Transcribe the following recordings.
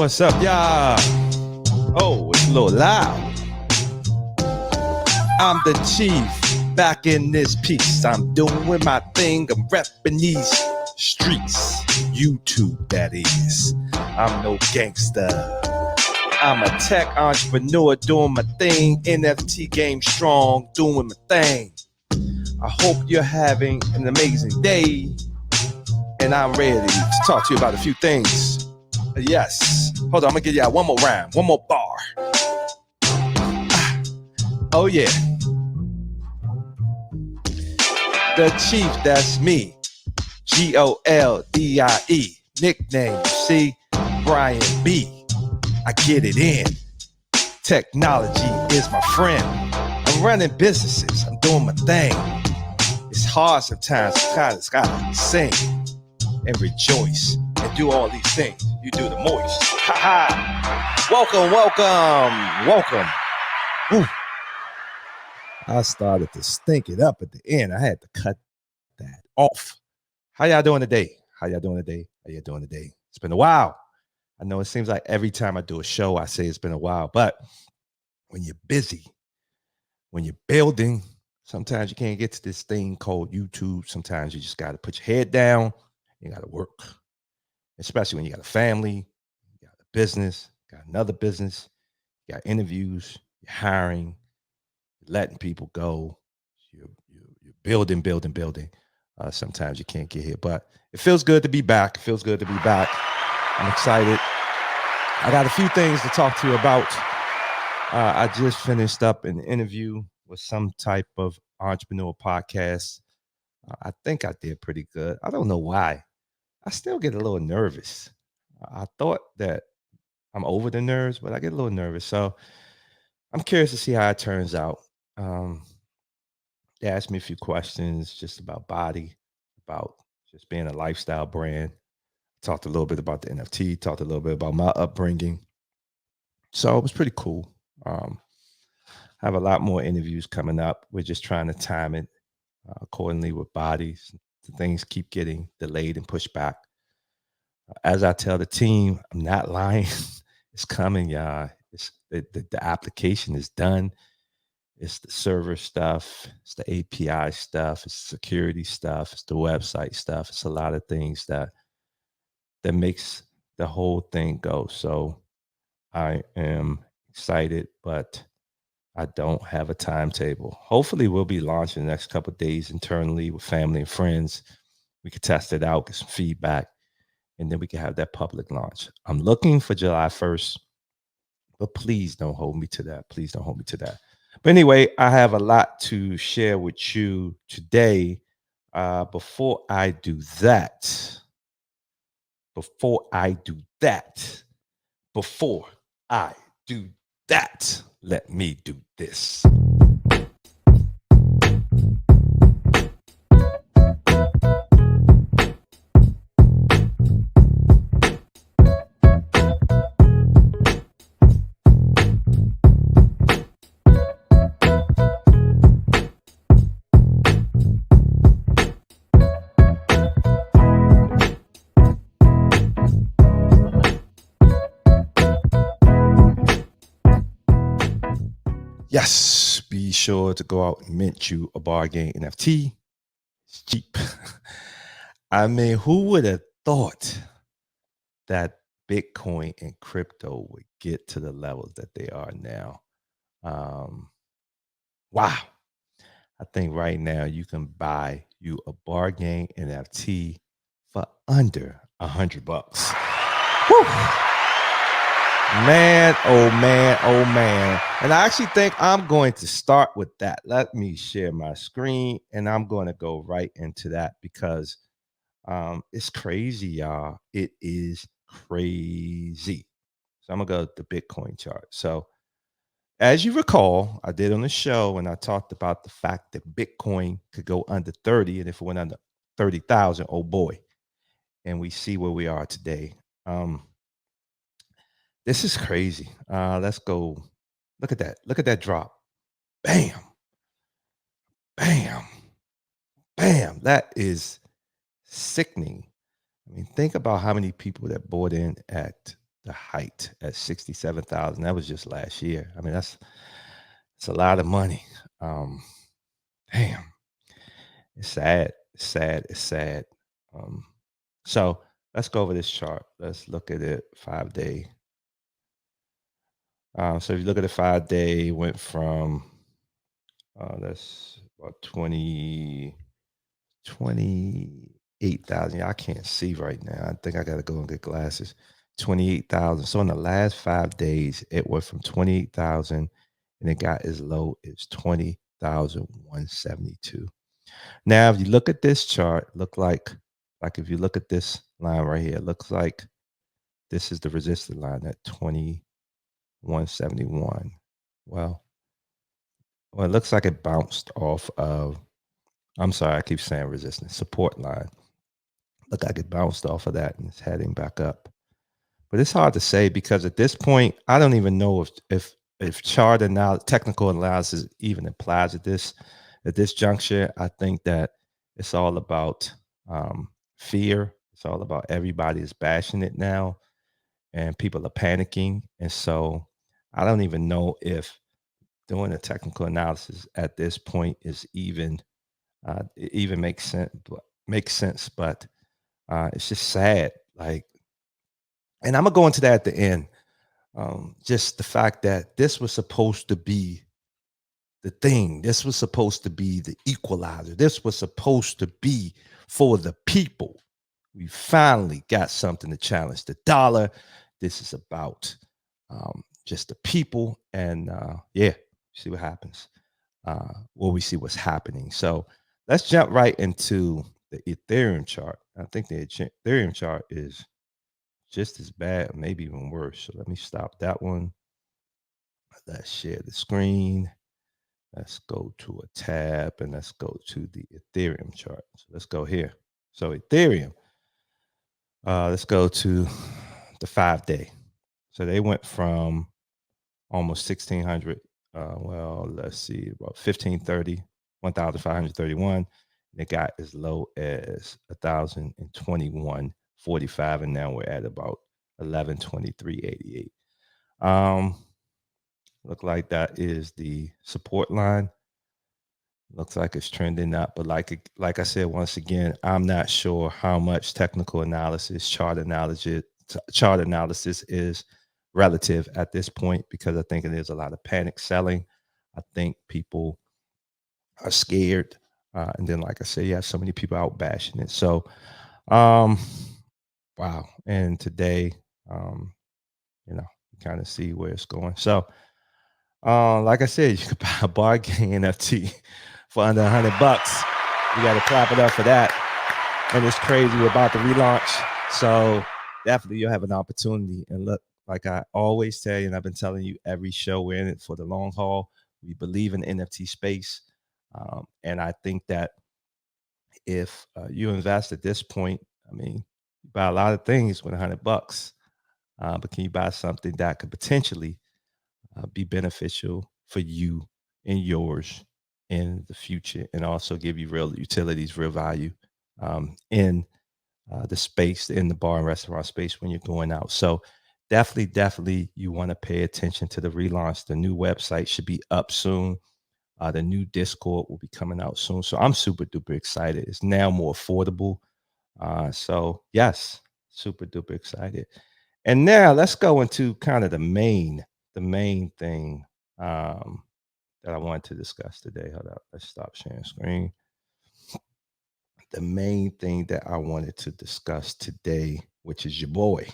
What's up, y'all? Oh, it's a little loud. I'm the chief, back in this piece. I'm doing my thing, I'm repping these streets. YouTube, that is. I'm no gangster. I'm a tech entrepreneur doing my thing. NFT game strong, doing my thing. I hope you're having an amazing day. And I'm ready to talk to you about a few things. Yes. Hold on, I'm gonna give y'all one more rhyme, one more bar. Oh yeah. The chief, that's me. Goldie. Nickname, you see? Brian B. I get it in. Technology is my friend. I'm running businesses. I'm doing my thing. It's hard sometimes. Sometimes gotta sing and rejoice and do all these things. You do the moist. Ha ha. Welcome. Woo. I started to stink it up at the end. I had to cut that off. How y'all doing today? It's been a while. I know it seems like every time I do a show, I say it's been a while, but when you're busy, when you're building, sometimes you can't get to this thing called YouTube. Sometimes you just got to put your head down. You got to work, especially when you got a family, you got a business, got another business, you got interviews, you're hiring, you're letting people go, you're building. Sometimes you can't get here, but it feels good to be back. I'm excited. I got a few things to talk to you about. I just finished up an interview with some type of entrepreneur podcast. I think I did pretty good. I don't know why. I still get a little nervous. I thought that I'm over the nerves, but I get a little nervous. So I'm curious to see how it turns out. They asked me a few questions just about body, about just being a lifestyle brand. Talked a little bit about the NFT, talked a little bit about my upbringing. So it was pretty cool. I have a lot more interviews coming up. We're just trying to time it accordingly with bodies. Things keep getting delayed and pushed back. As I tell the team, I'm not lying. It's coming, y'all. It's the application is done. It's the server stuff. It's the API stuff. It's security stuff. It's the website stuff. It's a lot of things that makes the whole thing go. So I am excited, but I don't have a timetable. Hopefully we'll be launching the next couple of days internally with family and friends. We could test it out, get some feedback, and then we can have that public launch. I'm looking for July 1st, but please don't hold me to that. But anyway, I have a lot to share with you today. Before I do that, let me do this. Yes, be sure to go out and mint you a bargain NFT. It's cheap. I mean, who would have thought that Bitcoin and crypto would get to the levels that they are now? Wow. I think right now you can buy you a bargain NFT for under $100. Whew. Man, oh man. And I actually think I'm going to start with that. Let me share my screen and I'm going to go right into that because it's crazy, y'all. It is crazy. So I'm going to go to the Bitcoin chart. So as you recall, I did on the show and I talked about the fact that Bitcoin could go under 30. And if it went under 30,000, oh boy. And we see where we are today. This is crazy. Let's go. Look at that. Look at that drop. Bam. That is sickening. I mean, think about how many people that bought in at the height at 67,000. That was just last year. I mean, it's a lot of money. Damn, it's sad. It's sad. It's sad. Um, so let's go over this chart. Let's look at it 5-day. So if you look at the 5-day, went from that's about 28,000. I can't see right now. I think I got to go and get glasses. 28,000. So in the last 5 days, it went from 28,000 and it got as low as 20,172. Now, if you look at this chart, look like if you look at this line right here, it looks like this is the resistance line at 2171. Well, it looks like it bounced off of, I'm sorry, I keep saying resistance, support line. Look like it bounced off of that and it's heading back up. But it's hard to say because at this point, I don't even know if chart analysis, technical analysis even applies at this juncture. I think that it's all about fear. It's all about everybody is bashing it now and people are panicking. And so I don't even know if doing a technical analysis at this point is even it even makes sense. But it's just sad. Like, and I'm gonna go into that at the end. Just the fact that this was supposed to be the thing. This was supposed to be the equalizer. This was supposed to be for the people. We finally got something to challenge the dollar. This is about just the people, and see what happens. We see what's happening. So let's jump right into the Ethereum chart. I think the Ethereum chart is just as bad, maybe even worse. So let me stop that one. Let's share the screen. Let's go to a tab and let's go to the Ethereum chart. So let's go here. So Ethereum, let's go to the 5-day. So they went from almost 1,600. Let's see, about 1,530, 1,531. It got as low as 1,021.45, and now we're at about 1123.88. Look like that is the support line. Looks like it's trending up, but like I said, once again, I'm not sure how much technical analysis, chart analysis is relative at this point, because I think there's a lot of panic selling. I think people are scared, and then, like I said, you have so many people out bashing it. So, wow. And today, you kind of see where it's going. So, like I said, you could buy a bargain NFT for under $100. You got to clap it up for that. And it's crazy. We're about to relaunch. So definitely you'll have an opportunity. And look, like I always tell you, and I've been telling you every show, we're in it for the long haul. We believe in the NFT space. And I think that if you invest at this point, I mean, you buy a lot of things with $100, but can you buy something that could potentially be beneficial for you and yours in the future, and also give you real utilities, real value in the space, in the bar and restaurant space when you're going out. So definitely you want to pay attention to the relaunch. The new website should be up soon. The new Discord will be coming out soon. So I'm super duper excited. It's now more affordable. So yes, super duper excited. And now let's go into kind of the main thing that I wanted to discuss today. Hold up, let's stop sharing screen. The main thing that I wanted to discuss today, which is your boy,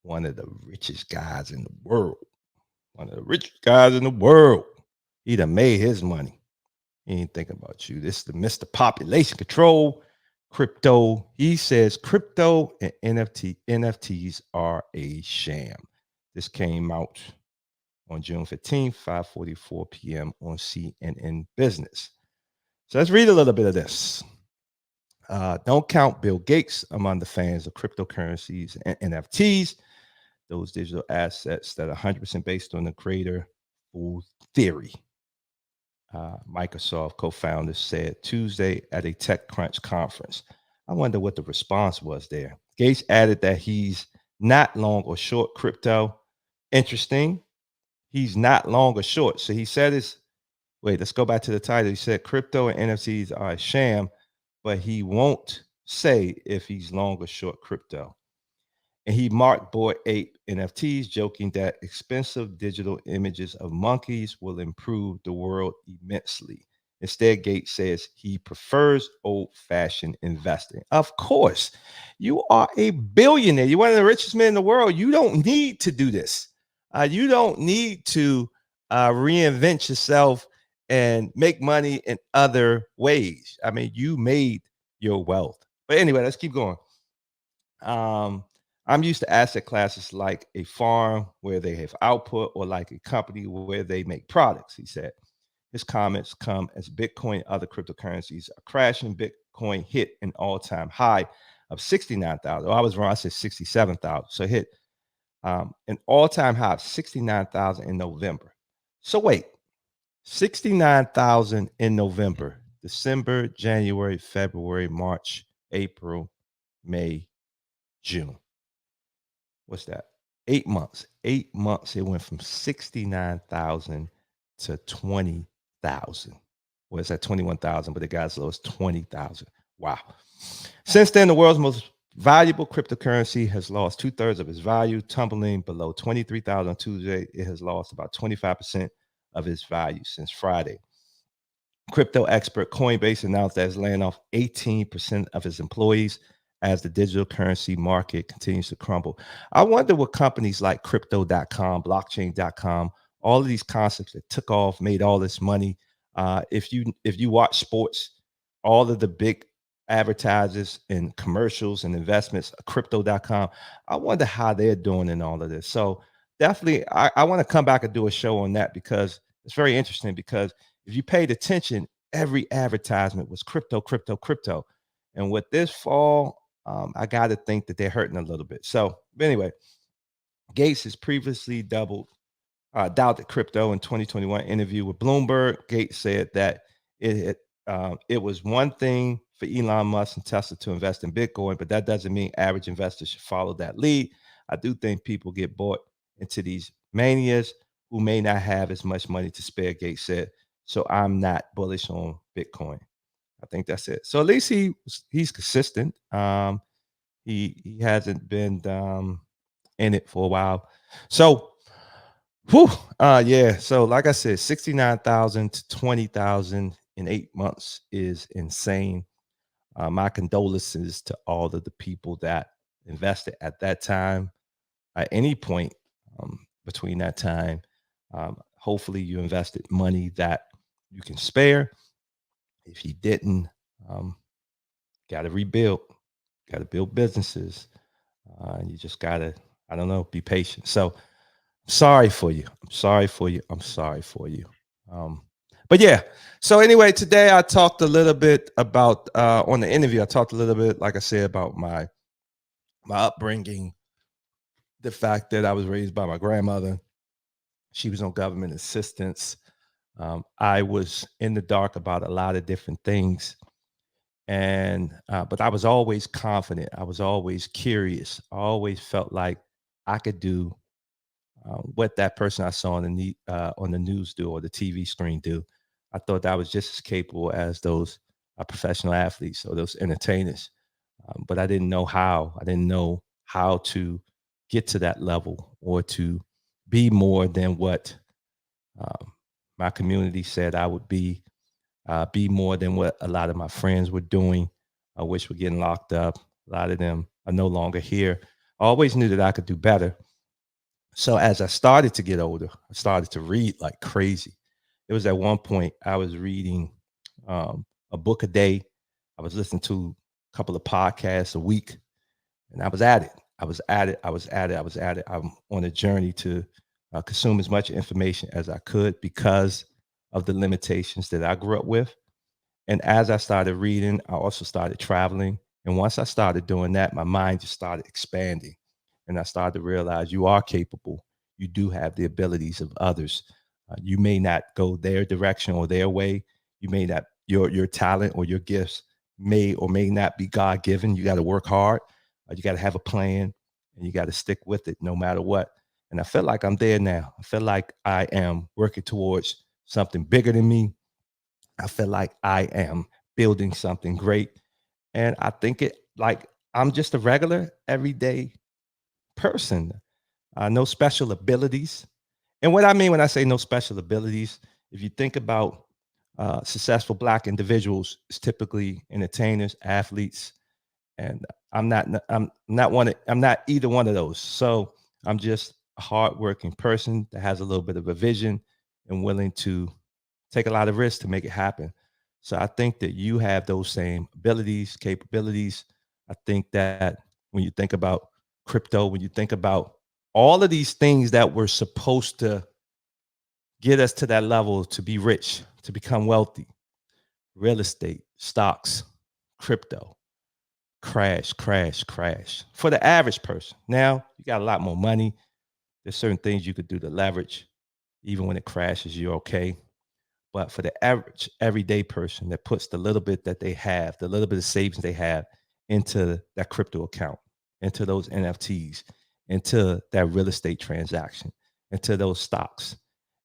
one of the richest guys in the world. One of the richest guys in the world. He done made his money. He ain't thinking about you. This is the Mr. Population Control, crypto. He says crypto and NFTs are a sham. This came out on June 15th, 5:44 p.m. on CNN Business. So let's read a little bit of this. Don't count Bill Gates among the fans of cryptocurrencies and NFTs, those digital assets that are 100% based on the creator full theory. Microsoft co-founder said Tuesday at a TechCrunch conference. I wonder what the response was there. Gates added that he's not long or short crypto. Interesting. He's not long or short. So he said it's, wait, let's go back to the title. He said crypto and NFTs are a sham, but he won't say if he's long or short crypto. And he marked Bored Ape NFTs, joking that expensive digital images of monkeys will improve the world immensely. Instead, Gates says he prefers old fashioned investing. Of course, you are a billionaire. You're one of the richest men in the world. You don't need to do this. You don't need to reinvent yourself and make money in other ways. I mean, you made your wealth. But anyway, let's keep going. Um, I'm used to asset classes like a farm where they have output or like a company where they make products, he said. His comments come as Bitcoin and other cryptocurrencies are crashing. Bitcoin hit an all-time high of 69,000. Oh, I was wrong. I said 67,000. So it hit an all-time high of 69,000 in November. So wait, 69,000 in November, December, January, February, March, April, May, June. What's that? 8 months. 8 months. It went from 69,000 to 20,000. Well, it's at 21,000, but it got as low as 20,000. Wow. Since then, the world's most valuable cryptocurrency has lost 2/3 of its value, tumbling below 23,000 on Tuesday. It has lost about 25% of its value since Friday. Crypto expert Coinbase announced that it's laying off 18% of its employees as the digital currency market continues to crumble. I wonder what companies like crypto.com, blockchain.com, all of these concepts that took off, made all this money. If you watch sports, all of the big advertisers and commercials and investments, crypto.com, I wonder how they're doing in all of this. So definitely, I want to come back and do a show on that because it's very interesting because if you paid attention, every advertisement was crypto, crypto, crypto. And with this fall, I got to think that they're hurting a little bit. So, anyway, Gates has previously doubted crypto in 2021 interview with Bloomberg. Gates said that it was one thing for Elon Musk and Tesla to invest in Bitcoin, but that doesn't mean average investors should follow that lead. I do think people get bought into these manias who may not have as much money to spare, Gates said. So I'm not bullish on Bitcoin. I think that's it. So at least he's consistent. He hasn't been in it for a while. So whew, yeah. So like I said, 69,000 to 20,000 in 8 months is insane. My condolences to all of the people that invested at that time, at any point between that time. Hopefully, you invested money that you can spare. If you didn't, got to rebuild, got to build businesses. You just got to, I don't know, be patient. So, sorry for you. I'm sorry for you. I'm sorry for you. But yeah. So anyway, today I talked a little bit about on the interview. I talked a little bit, like I said, about my upbringing, the fact that I was raised by my grandmother. She was on government assistance. I was in the dark about a lot of different things, and but I was always confident. I was always curious. I always felt like I could do what that person I saw on the news do or the TV screen do. I thought that I was just as capable as those professional athletes or those entertainers, but I didn't know how. I didn't know how to get to that level or to be more than what my community said I would be more than what a lot of my friends were doing, which were getting locked up. A lot of them are no longer here. I always knew that I could do better. So as I started to get older, I started to read like crazy. It was at one point I was reading a book a day. I was listening to a couple of podcasts a week, and I was at it. I was at it. I was at it. I was at it. I'm on a journey to consume as much information as I could because of the limitations that I grew up with. And as I started reading, I also started traveling. And once I started doing that, my mind just started expanding. And I started to realize you are capable. You do have the abilities of others. You may not go their direction or their way. You may not, your talent or your gifts may or may not be God given. You got to work hard. You got to have a plan. and you got to stick with it no matter what. And I feel like I'm there now. I feel like I am working towards something bigger than me. I feel like I am building something great. And I think it like I'm just a regular, everyday person. No special abilities. And what I mean when I say no special abilities, if you think about successful Black individuals, it's typically entertainers, athletes, and I'm not either one of those. So I'm just a hardworking person that has a little bit of a vision and willing to take a lot of risks to make it happen. So I think that you have those same abilities, capabilities. I think that when you think about crypto, when you think about all of these things that were supposed to get us to that level to be rich, to become wealthy, real estate, stocks, crypto, crash, crash, crash. For the average person, now you got a lot more money. There's certain things you could do to leverage. Even when it crashes, you're okay. But for the average everyday person that puts the little bit that they have, the little bit of savings they have into that crypto account, into those NFTs, into that real estate transaction, into those stocks,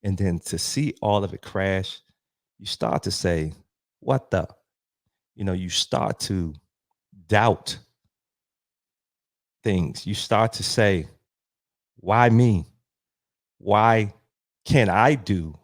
and then to see all of it crash, you start to say, what the? You start to doubt things. You start to say, why me? Why can't I do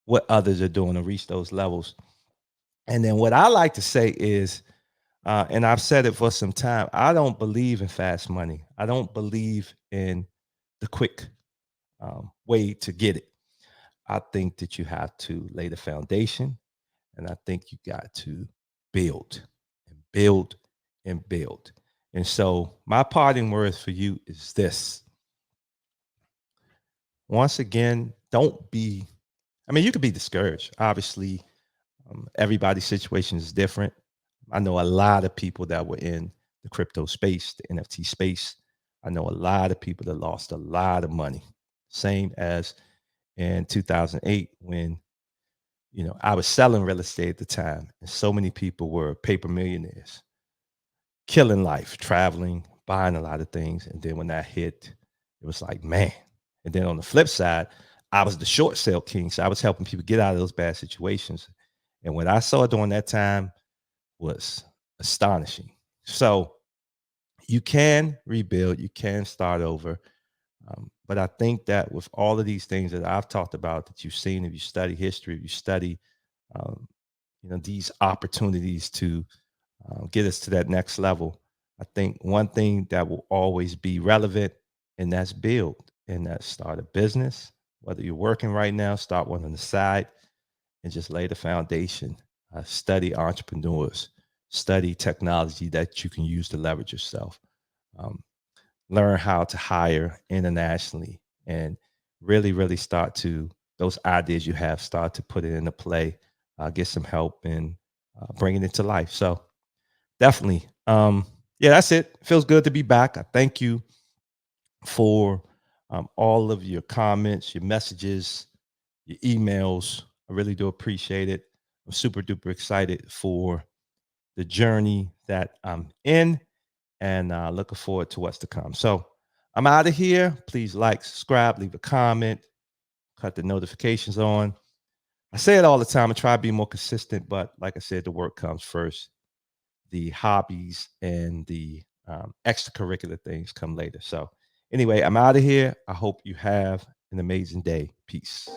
what others are doing to reach those levels? And then what I like to say is, and I've said it for some time, I don't believe in fast money. I don't believe in the quick way to get it. I think that you have to lay the foundation, and I think you got to build and build and build. And so, my parting words for you is this: once again, don't be, I mean, you could be discouraged. Obviously, everybody's situation is different. I know a lot of people that were in the crypto space, the NFT space. I know a lot of people that lost a lot of money. Same as in 2008 when I was selling real estate at the time, and so many people were paper millionaires, killing life, traveling, buying a lot of things. And then when that hit, it was like, man. And then on the flip side, I was the short sale king. So I was helping people get out of those bad situations. And what I saw during that time was astonishing. So you can rebuild, you can start over. But I think that with all of these things that I've talked about, that you've seen, if you study history, if you study, um, these opportunities to get us to that next level, I think one thing that will always be relevant, and that's build, and that's start a business. Whether you're working right now, start one on the side, and just lay the foundation. Study entrepreneurs, study technology that you can use to leverage yourself. Um, Learn how to hire internationally, and really, really start to, those ideas you have, start to put it into play, get some help and bring it into life. So definitely. Yeah, that's it. Feels good to be back. I thank you for all of your comments, your messages, your emails. I really do appreciate it. I'm super duper excited for the journey that I'm in, and looking forward to what's to come. So I'm out of here. Please like, subscribe, leave a comment, cut the notifications on. I say it all the time. I try to be more consistent, but like I said, the work comes first. The hobbies and the extracurricular things come later. So anyway, I'm out of here. I hope you have an amazing day. Peace.